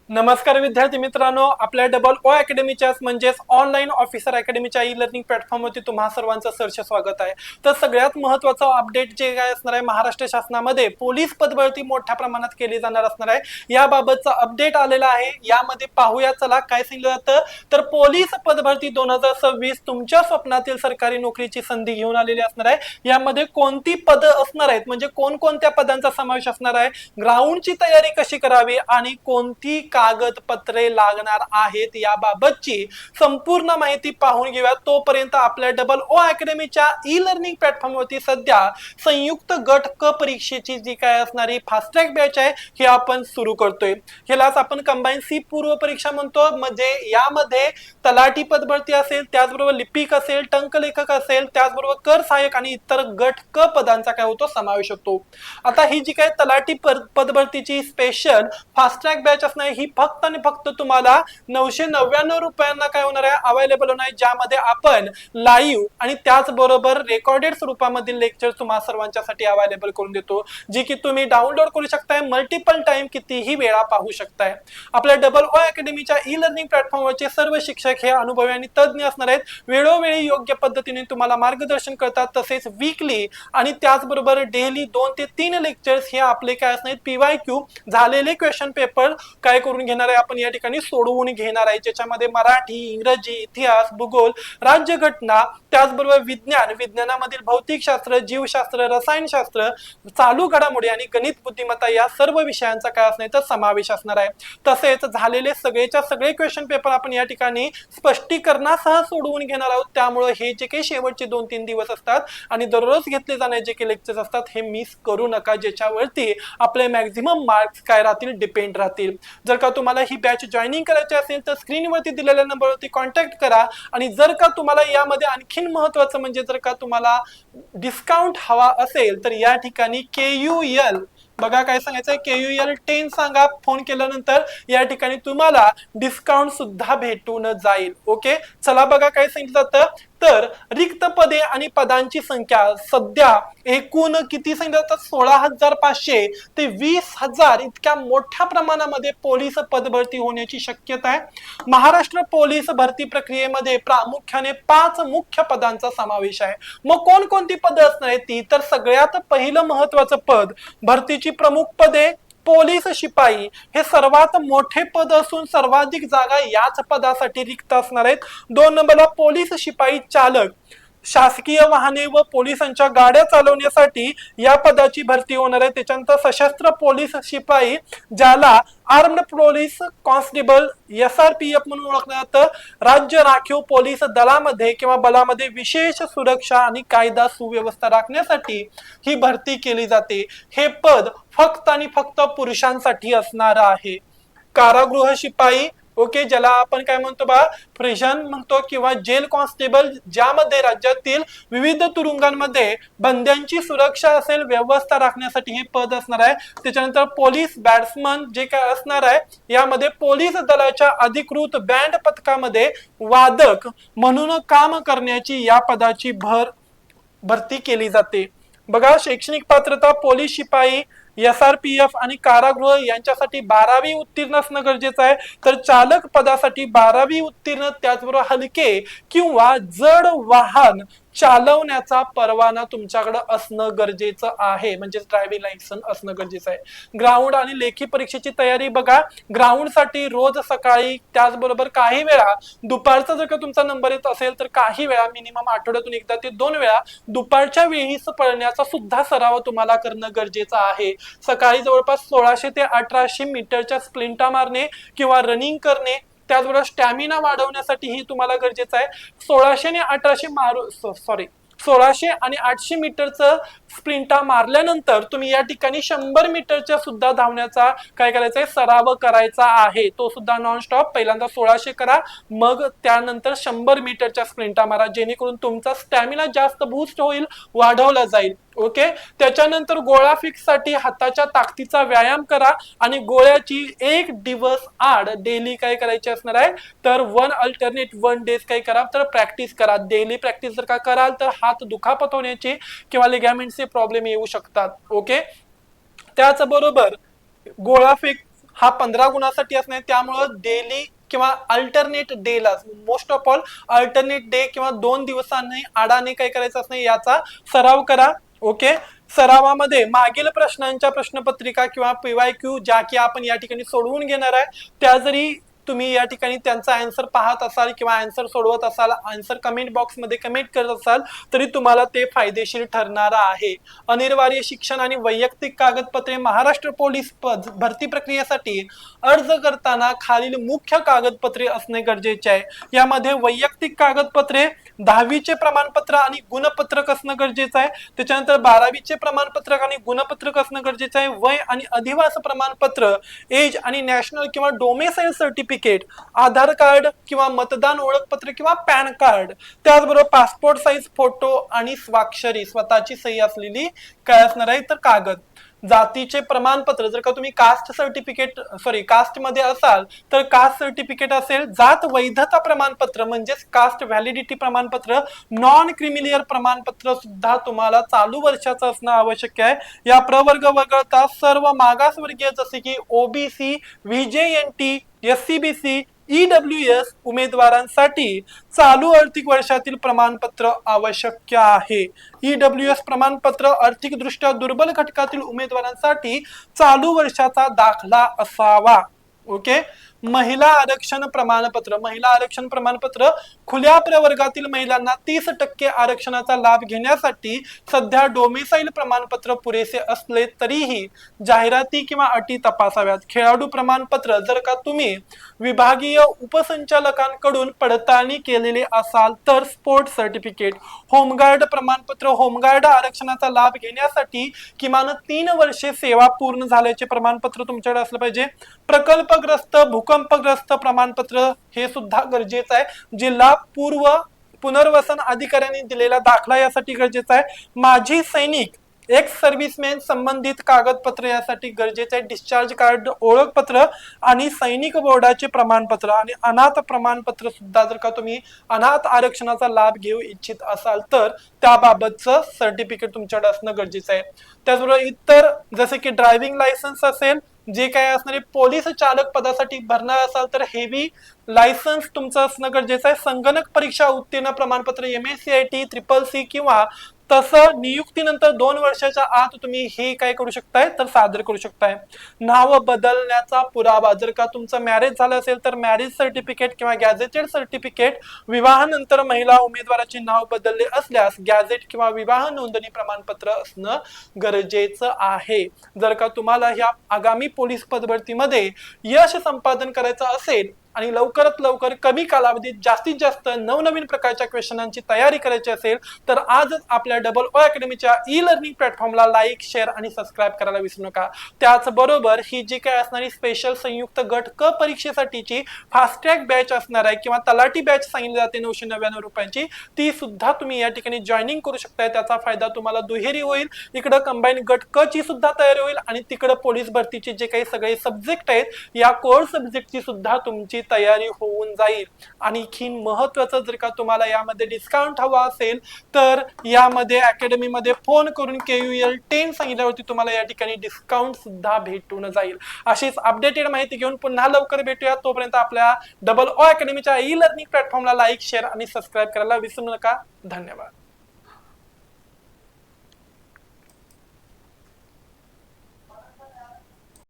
नमस्कार विद्यार्थी मित्रांनो, आपल्या डबल ओ अकॅडमीच्या म्हणजेच ऑनलाईन ऑफिसर अकॅडमीच्या ई लर्निंग प्लॅटफॉर्मवरती तुम्हा सर्वांचं सहर्ष स्वागत आहे। तर सगळ्यात महत्त्वाचं अपडेट जे काय असणार आहे, महाराष्ट्र शासनामध्ये पोलीस पदभरती मोठ्या प्रमाणात केली जाणार असणार आहे। याबाबतचा अपडेट आलेला आहे, यामध्ये पाहूया चला काय सांगितलं जातं। तर पोलीस पदभरती 2026 तुमच्या स्वप्नातील सरकारी नोकरीची संधी घेऊन आलेली असणार आहे। यामध्ये कोणती पद असणार आहेत, म्हणजे कोणकोणत्या पदांचा समावेश असणार आहे, ग्राउंडची तयारी कशी करावी आणि कोणती कागदपत्रे लागणार आहेत याबाबतची संपूर्ण माहिती पाहून घेऊया। तोपर्यंत आपल्या डबल ओ अकॅडमीच्या ई लर्निंग प्लॅटफॉर्मवरती सध्या संयुक्त गट क परीक्षेची जी काय असणारी फास्ट ट्रॅक बॅच आहे ही आपण सुरू करतोय। ह्यालाच आपण कंबाईन सी पूर्व परीक्षा म्हणतो। म्हणजे यामध्ये तलाठी पदभरती असेल, त्याचबरोबर लिपिक असेल, टंकलेखक असेल, त्याचबरोबर कर सहाय्यक आणि इतर गट क पदांचा काय होतो समावेश होतो। आता ही जी काय तलाठी पदभरतीची स्पेशल फास्ट ट्रॅक बॅच असणार ही फक्त आणि फक्त तुम्हाला 999 रुपयांना काय होणार आहे, अवेलेबल होणार आहे। ज्यामध्ये आपण लाईव्ह आणि त्याचबरोबर रेकॉर्डेड स्वरूपामधील लेक्चर तुम्हा सर्वांच्यासाठी अवेलेबल करून देतो, जी की तुम्ही डाउनलोड करू शकताय, मल्टिपल टाइम कितीही वेळा पाहू शकताय। आपल्या डबल ओ अकॅडमीच्या ई लर्निंग प्लॅटफॉर्मवरचे सर्व शिक्षक हे अनुभवी आणि तज्ञ असणार आहेत। वेळोवेळी योग्य पद्धतीने तुम्हाला मार्गदर्शन करतात। तसेच वीकली आणि त्याचबरोबर डेली 2 ते 3 लेक्चर्स हे आपले काय असणार आहेत, PYQ झालेले क्वेश्चन पेपर काय करून घेणार आहे, आपण या ठिकाणी सोडवून घेणार आहे। ज्याच्यामध्ये मराठी, इंग्रजी, इतिहास, भूगोल, राज्यघटना, त्याचबरोबर विज्ञान, विज्ञानामधील भौतिकशास्त्र, जीवशास्त्र, रसायनशास्त्र, चालू घडामोडी आणि गणित बुद्धिमत्ता या सर्व विषयांचा काय असणार तर समावेश असणार आहे। तसेच झालेले सगळेच्या सगळे क्वेश्चन पेपर आपण या ठिकाणी स्पष्टीकरणासह सोडवून घेणार आहोत। त्यामुळे हे जे काही शेवटचे 2-3 दिवस असतात आणि दररोज घेतले जाणारे जे काही लेक्चर्स असतात हे मिस करू नका, ज्याच्यावरती आपले मॅक्झिमम मार्क्स काय राहतील, डिपेंड राहतील। जर का तुम्हाला ही बॅच जॉईनिंग करायची असेल तर स्क्रीनवरती दिलेल्या नंबरवरती कॉन्टॅक्ट करा। आणि जर का तुम्हाला यामध्ये आणखीन महत्त्वाचं म्हणजे जर का तुम्हाला डिस्काउंट हवा असेल तर या ठिकाणी KUL बघा काय सांगायचंय, KUL 10 सांगा। फोन केल्यानंतर या ठिकाणी तुम्हाला डिस्काउंट सुद्धा भेटून जाईल। ओके, चला बघा काय सांगितलं जातं। तर रिक्त पदे आणि पदांची संख्या सध्या एकूण किती सांगितलं जातं, 16,500 ते 20,000 इतक्या मोठ्या प्रमाणामध्ये पोलीस पदभरती होण्याची शक्यता आहे। महाराष्ट्र पोलीस भरती प्रक्रियेमध्ये प्रामुख्याने 5 मुख्य पदांचा समावेश आहे। मग कोणकोणती पद असणार आहेत ती, तर सगळ्यात पहिलं महत्त्वाचं पद, भरतीची प्रमुख पदे पोलीस शिपाई हे सर्वात मोठे पद असून सर्वाधिक जागा याच पदासाठी रिक्त असणार आहेत। 2 नंबरला पोलीस शिपाई चालक, शासकीय वाहने व पोलिसांच्या गाड्या चालवण्यासाठी या पदाची भरती होणार आहे। त्याच्यानंतर सशस्त्र पोलीस शिपाई, ज्याला आर्म्ड पोलीस कॉन्स्टेबल SRPF म्हणून ओळखलं जातं, राज्य राखीव पोलीस दलामध्ये किंवा बलामध्ये विशेष सुरक्षा आणि कायदा सुव्यवस्था राखण्यासाठी ही भरती केली जाते। हे पद फक्त आणि फक्त पुरुषांसाठी असणार आहे। कारागृह शिपाई, ओके, ज्याला आपण काय म्हणतो बा, प्रिझन म्हणतो किंवा जेल कॉन्स्टेबल, ज्यामध्ये राज्यातील विविध तुरुंगांमध्ये बंद्यांची सुरक्षा असेल, व्यवस्था राखण्यासाठी हे पद असणार आहे। त्याच्यानंतर पोलीस बॅट्समन जे काय असणार आहे, यामध्ये पोलीस दलाच्या अधिकृत बँड पथकामध्ये वादक म्हणून काम करण्याची या पदाची भरती केली जाते। बघा, शैक्षणिक पात्रता पोलीस शिपाई, SRPF आणि कारागृह यांच्यासाठी 12वी उत्तीर्ण असणं गरजेचं आहे। तर चालक पदासाठी 12वी उत्तीर्ण, त्याचबरोबर हलके किंवा जड वाहन चालवण्याचा परवाना तुमच्याकडे असणं गरजेचं आहे, म्हणजे ड्रायव्हिंग लायसन्स असणं गरजेचं आहे। ग्राउंड आणि लेखी परीक्षेची तयारी बघा, ग्राउंड साठी रोज सकाळी, त्याचबरोबर काही वेळा दुपारचा जर का तुमचा नंबर येत असेल तर काही वेळा मिनिमम आठवड्यातून 1 ते 2 वेळा दुपारच्या वेळी पळण्याचा सुद्धा सराव तुम्हाला करणं गरजेचं आहे। सकाळी जवळपास 1600 ते 1800 मीटरच्या स्प्रिंटा मारणे किंवा रनिंग करणे, त्याचबरोबर स्टॅमिना वाढवण्यासाठी ही तुम्हाला गरजेचं आहे। 1600 आणि 800 मीटरचं स्प्रिंटा मारल्यानंतर तुम्ही या ठिकाणी 100 मीटरच्या सुद्धा धावण्याचा काय करायचा आहे, सराव करायचा आहे। तो सुद्धा नॉन स्टॉप, पहिल्यांदा 1600 करा, मग त्यानंतर 100 मीटरच्या स्प्रिंटा मारा, जेणेकरून तुमचा स्टॅमिना जास्त बूस्ट होईल, वाढवला जाईल। ओके, त्याच्यानंतर गोळा फिक्स साठी हाताच्या ताकदीचा व्यायाम करा आणि गोळ्याची 1 दिवस आड डेली काय करायची असणार आहे, तर 1 अल्टरनेट 1 डेज काय करा, तर प्रॅक्टिस करा। डेली प्रॅक्टिस जर का कराल तर हात दुखापत होण्याचे किंवा लिगामेंटचे प्रॉब्लेम येऊ शकतात। ओके, त्याचबरोबर गोळा फेक हा 15 गुणासाठी असणार, त्यामुळं डेली किंवा अल्टरनेट डेला, most of all alternate day किंवा 2 दिवसांनी आडाने काय करायचं असणार याचा सराव करा. ओके, सरावामध्ये मागील प्रश्नांच्या प्रश्नपत्रिका किंवा पीवायक्यू ज्या की आपण या ठिकाणी सोडवून घेणार आहे, त्या जरी तुम्ही या ठिकाणी त्यांचा आन्सर पाहत असाल किंवा आन्सर सोडवत असाल, आन्सर कमेंट बॉक्स मध्ये कमेंट करत असाल, तरी तुम्हाला ते फायदेशीर ठरणार आहे. अनिवार्य शिक्षण आणि वैयक्तिक कागदपत्रे महाराष्ट्र पोलीस भरती प्रक्रियेसाठी अर्ज करताना खालील मुख्य कागदपत्रे असणे गरजेचे आहे. यामध्ये वैयक्तिक कागदपत्रे, 10वीचे प्रमाणपत्र आणि गुणपत्रक असणं गरजेचं आहे. त्याच्यानंतर 12वीचे प्रमाणपत्रक आणि गुणपत्रक असणं गरजेचं आहे. वय आणि अधिवास प्रमाणपत्र, एज आणि नॅशनल किंवा डोमेसाईल सर्टिफिकेट, आधार कार्ड किंवा मतदान ओळखपत्र किंवा पॅन कार्ड, त्याचबरोबर पासपोर्ट साईज फोटो आणि स्वाक्षरी, स्वतःची सही असलेली काय असणार आहे तर कागद. जातीचे प्रमाणपत्र, जर का तुम्ही कास्ट मध्ये असाल तर कास्ट सर्टिफिकेट असेल. जात वैधता प्रमाणपत्र म्हणजेच कास्ट व्हॅलिडिटी प्रमाणपत्र, नॉन क्रिमिलियर प्रमाणपत्र सुद्धा तुम्हाला चालू वर्षाचं असणं आवश्यक आहे. या प्रवर्ग वगळता सर्व मागासवर्गीय जसे की ओबीसी, व्हीजेएनटी, एससीबीसी, ईडब्ल्यूएस उमेदवारांसाठी चालू आर्थिक वर्षातील प्रमाणपत्र आवश्यक आहे. ईडब्ल्यूएस प्रमाणपत्र आर्थिकदृष्ट्या दुर्बल घटकातील उमेदवारांसाठी चालू वर्षाचा दाखला असावा. ओके, महिला आरक्षण प्रमाणपत्र खुल्या प्रवर्गातील महिलांना 30% आरक्षणाचा लाभ घेण्यासाठी सध्या डोमेसाईल प्रमाणपत्र पुरेसे असले तरीही जाहिराती किंवा अटी तपासाव्यात. खेळाडू प्रमाणपत्र, जर का तुम्ही विभागीय उपसंचालकांकडून पडताळणी केलेले असाल तर स्पोर्ट सर्टिफिकेट. होमगार्ड प्रमाणपत्र, होमगार्ड आरक्षणाचा लाभ घेण्यासाठी किमान 3 वर्षे सेवा पूर्ण झाल्याचे प्रमाणपत्र तुमच्याकडे असलं पाहिजे. प्रकल्पग्रस्त, भूकंपग्रस्त प्रमाणपत्र हे सुद्धा गरजेचं आहे. जिल्हा पुनर्वसन अधिकाऱ्यांनी दिलेला दाखला यासाठी गरजेचा आहे. माजी सैनिक, एक्स सर्व्हिसमॅन संबंधित कागदपत्र यासाठी गरजेचे आहे. डिस्चार्ज कार्ड, ओळखपत्र आणि सैनिक बोर्डाचे प्रमाणपत्र आणि अनाथ प्रमाणपत्र सुद्धा, जर का तुम्ही अनाथ आरक्षणाचा लाभ घेऊ इच्छित असाल तर त्याबाबतचं सर्टिफिकेट तुमच्याकडे असणं गरजेचं आहे. त्याचबरोबर इतर जसे की ड्रायव्हिंग लायसन्स असेल, जे काय असणारे पोलीस चालक पदासाठी भरणार असाल तर हेवी लायसन्स तुमचं असणं गरजेचं आहे. संगणक परीक्षा उत्तीर्ण प्रमाणपत्र, MSCIT, CCC किंवा तसं नियुक्तीनंतर 2 वर्षाच्या आत तुम्ही हे काय करू शकताय तर सादर करू शकताय. नाव बदलण्याचा पुरावा, जर का तुमचं मॅरेज झालं असेल तर मॅरेज सर्टिफिकेट किंवा गॅझेटेड सर्टिफिकेट. विवाहानंतर महिला उमेदवाराचे नाव बदलले असल्यास गॅझेट किंवा विवाह नोंदणी प्रमाणपत्र असणं गरजेचं आहे. जर का तुम्हाला ह्या आगामी पोलीस पदभरतीमध्ये यश संपादन करायचं असेल आणि लवकरात लवकर कमी कालावधीत जास्तीत जास्त नवनवीन प्रकारच्या क्वेश्चनांची तयारी करायची असेल तर आजच आपल्या डबल ओ अकॅडमीच्या ई लर्निंग प्लॅटफॉर्मला लाईक, शेअर आणि सबस्क्राईब करायला विसरू नका. त्याचबरोबर ही जी काय असणारी स्पेशल संयुक्त गट क परीक्षेसाठीची फास्ट ट्रॅक बॅच असणार आहे किंवा तलाठी बॅच सांगितली जाते 999 रुपयांची, ती सुद्धा तुम्ही या ठिकाणी जॉईनिंग करू शकताय. त्याचा फायदा तुम्हाला दुहेरी होईल. इकडं कंबाईन गट क ची सुद्धा तयारी होईल आणि तिकडं पोलीस भरतीचे जे काही सगळे सब्जेक्ट आहेत या कोर सब्जेक्टची सुद्धा तुमची तयारी होऊन जाईल. आणखी महत्वाचं, जर का तुम्हाला यामध्ये डिस्काउंट हवा असेल तर यामध्ये अकॅडमीमध्ये फोन करून KUL 10 सांगितल्यावरती तुम्हाला या ठिकाणी डिस्काउंट सुद्धा भेटून जाईल. अशीच अपडेटेड माहिती घेऊन पुन्हा लवकर भेटूया. तोपर्यंत आपल्या डबल ओ अकॅडमीच्या ई लर्निंग प्लॅटफॉर्मला लाईक, शेअर आणि सबस्क्राईब करायला विसरू नका. धन्यवाद.